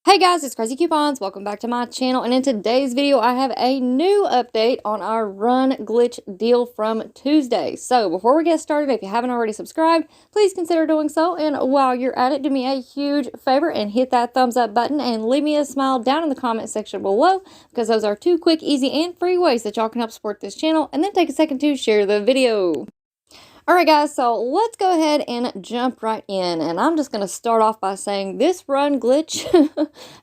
Hey guys, it's Craz-E Coupons. Welcome back to my channel, and in today's video I have a new update on our run glitch deal from Tuesday. So before we get started, if you haven't already subscribed, please consider doing so, and while you're at it, do me a huge favor and hit that thumbs up button and leave me a smile down in the comment section below, because those are two quick, easy, and free ways that y'all can help support this channel. And then take a second to share the video. Alright guys, so let's go ahead and jump right in, and I'm just going to start off by saying this run glitch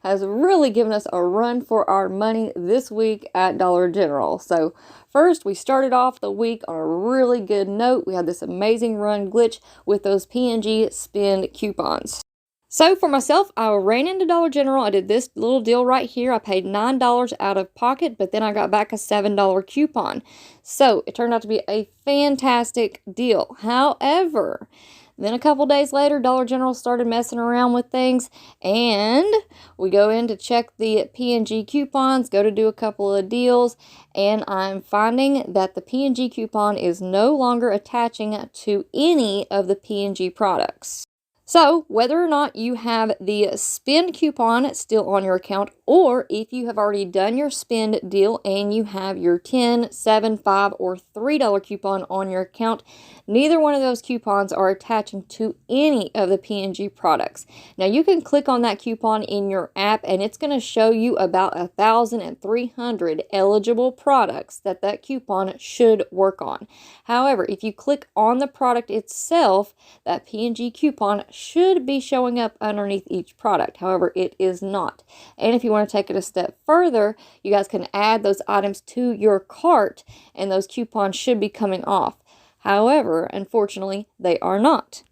has really given us a run for our money this week at Dollar General. So first, we started off the week on a really good note. We had this amazing run glitch with those P&G spend coupons. So for myself, I ran into Dollar General. I did this little deal right here. I paid $9 out of pocket, but then I got back a $7 coupon. So it turned out to be a fantastic deal. However, then a couple days later, Dollar General started messing around with things, and we go in to check the P&G coupons, go to do a couple of deals, and I'm finding that the P&G coupon is no longer attaching to any of the P&G products. So, whether or not you have the spend coupon still on your account, or if you have already done your spend deal and you have your $10, $7, $5, or $3 coupon on your account, neither one of those coupons are attaching to any of the P&G products. Now, you can click on that coupon in your app, and it's going to show you about 1,300 eligible products that coupon should work on. However, if you click on the product itself, that P&G coupon should be showing up underneath each product. However, it is not. And if you want to take it a step further, you guys can add those items to your cart, and those coupons should be coming off. However, unfortunately, they are not.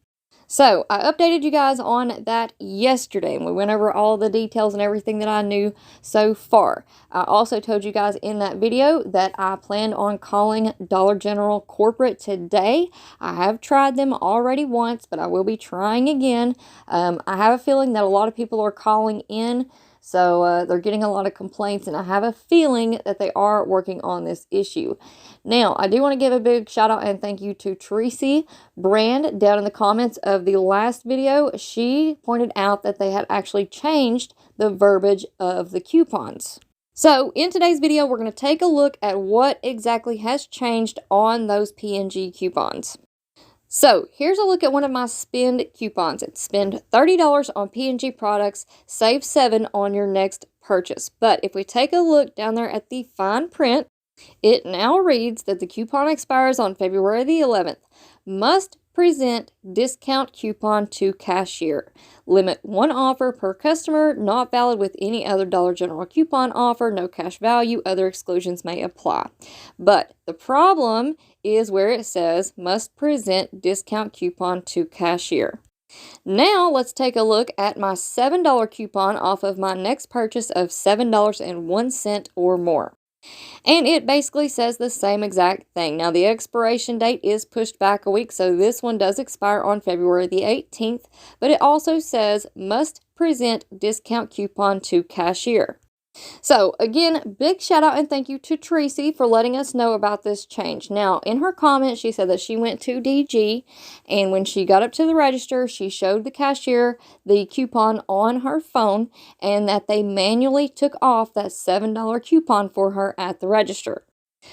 So I updated you guys on that yesterday, and we went over all the details and everything that I knew so far. I also told you guys in that video that I planned on calling Dollar General corporate today. I have tried them already once, but I will be trying again. I have a feeling that a lot of people are calling in, so they're getting a lot of complaints, and I have a feeling that they are working on this issue. Now, I do want to give a big shout out and thank you to Tracy Brand down in the comments of the last video. She pointed out that they had actually changed the verbiage of the coupons. So in today's video, we're going to take a look at what exactly has changed on those P&G coupons. So here's a look at one of my spend coupons. It's spend $30 on P&G products, save $7 on your next purchase. But if we take a look down there at the fine print, it now reads that the coupon expires on February the 11th. Must present discount coupon to cashier. Limit one offer per customer, not valid with any other Dollar General coupon offer, no cash value, other exclusions may apply. But the problem is where it says must present discount coupon to cashier. Now let's take a look at my $7 coupon off of my next purchase of $7.01 or more. And it basically says the same exact thing. Now, the expiration date is pushed back a week, so this one does expire on February the 18th, but it also says must present discount coupon to cashier. So, again, big shout out and thank you to Tracy for letting us know about this change. Now, in her comment, she said that she went to DG, and when she got up to the register, she showed the cashier the coupon on her phone, and that they manually took off that $7 coupon for her at the register.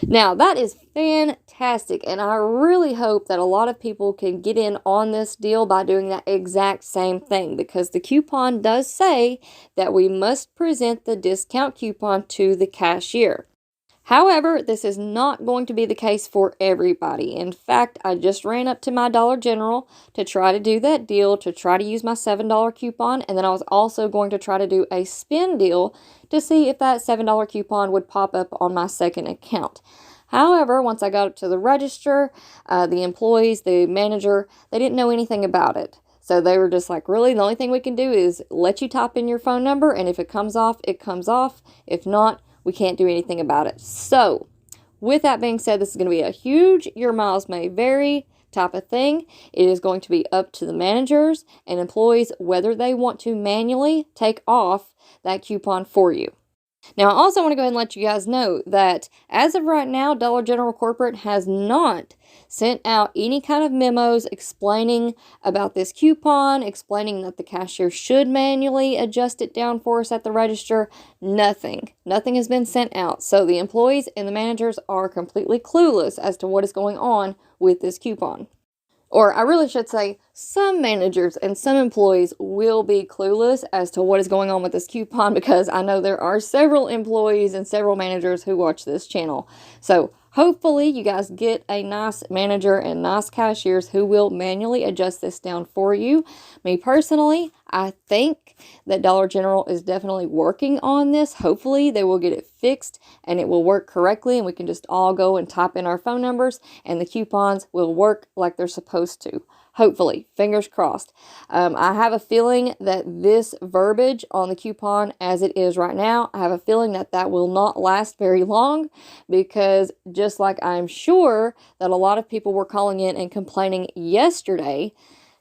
Now, that is fantastic, and I really hope that a lot of people can get in on this deal by doing that exact same thing, because the coupon does say that we must present the discount coupon to the cashier. However, this is not going to be the case for everybody. In fact, I just ran up to my Dollar General to try to do that deal, to try to use my $7 coupon, and then I was also going to try to do a spend deal to see if that $7 coupon would pop up on my second account. However, once I got up to the register, the employees, the manager, they didn't know anything about it. So they were just like, really, the only thing we can do is let you type in your phone number, and if it comes off, it comes off. If not, we can't do anything about it. So, with that being said, this is going to be a huge your miles may vary type of thing. It is going to be up to the managers and employees whether they want to manually take off that coupon for you. Now, I also want to go ahead and let you guys know that as of right now, Dollar General Corporate has not sent out any kind of memos explaining about this coupon, explaining that the cashier should manually adjust it down for us at the register. Nothing. Nothing has been sent out. So the employees and the managers are completely clueless as to what is going on with this coupon. Or I really should say, some managers and some employees will be clueless as to what is going on with this coupon, because I know there are several employees and several managers who watch this channel. So hopefully you guys get a nice manager and nice cashiers who will manually adjust this down for you. Me personally, I think that Dollar General is definitely working on this. Hopefully they will get it fixed and it will work correctly, and we can just all go and type in our phone numbers and the coupons will work like they're supposed to. Hopefully, fingers crossed. I have a feeling that this verbiage on the coupon as it is right now, I have a feeling that that will not last very long, because just like I'm sure that a lot of people were calling in and complaining yesterday,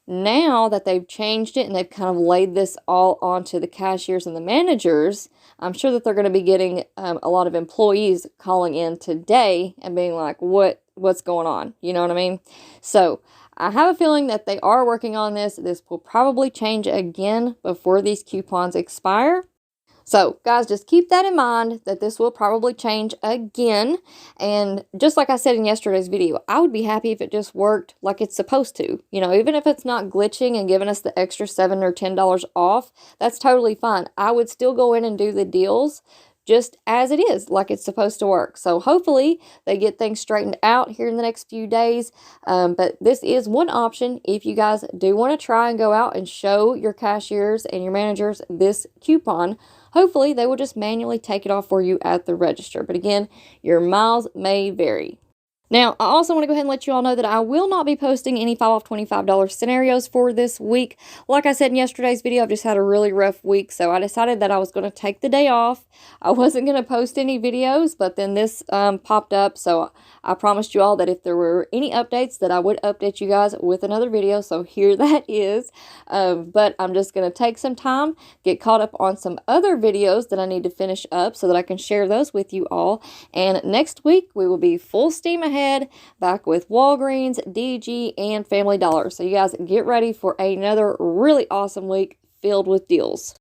now that they've changed it and they've kind of laid this all onto the cashiers and the managers, I'm sure that they're going to be getting a lot of employees calling in today and being like, what's going on? You know what I mean? So I have a feeling that they are working on this. This will probably change again before these coupons expire. So guys, just keep that in mind, that this will probably change again. And just like I said in yesterday's video, I would be happy if it just worked like it's supposed to. You know, even if it's not glitching and giving us the extra $7 or $10 off, that's totally fine. I would still go in and do the deals just as it is, like it's supposed to work. So hopefully they get things straightened out here in the next few days. But this is one option if you guys do want to try and go out and show your cashiers and your managers this coupon. Hopefully they will just manually take it off for you at the register. But again, your miles may vary. Now, I also want to go ahead and let you all know that I will not be posting any 5 off $25 scenarios for this week. Like I said in yesterday's video, I've just had a really rough week, so I decided that I was going to take the day off. I wasn't going to post any videos, but then this popped up, so I promised you all that if there were any updates that I would update you guys with another video, so here that is. But I'm just going to take some time, get caught up on some other videos that I need to finish up so that I can share those with you all. And next week, we will be full steam ahead, back with Walgreens, DG, and Family Dollar. So you guys get ready for another really awesome week filled with deals.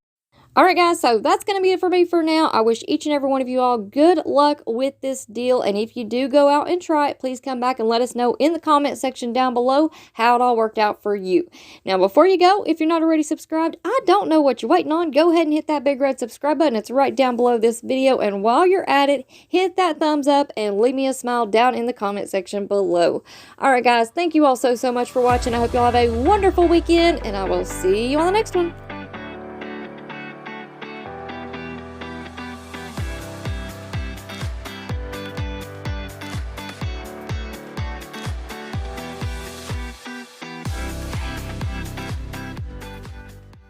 Alright guys, so that's going to be it for me for now. I wish each and every one of you all good luck with this deal, and if you do go out and try it, please come back and let us know in the comment section down below how it all worked out for you. Now before you go, if you're not already subscribed, I don't know what you're waiting on. Go ahead and hit that big red subscribe button. It's right down below this video, and while you're at it, hit that thumbs up and leave me a smile down in the comment section below. Alright guys, thank you all so much for watching. I hope you all have a wonderful weekend, and I will see you on the next one.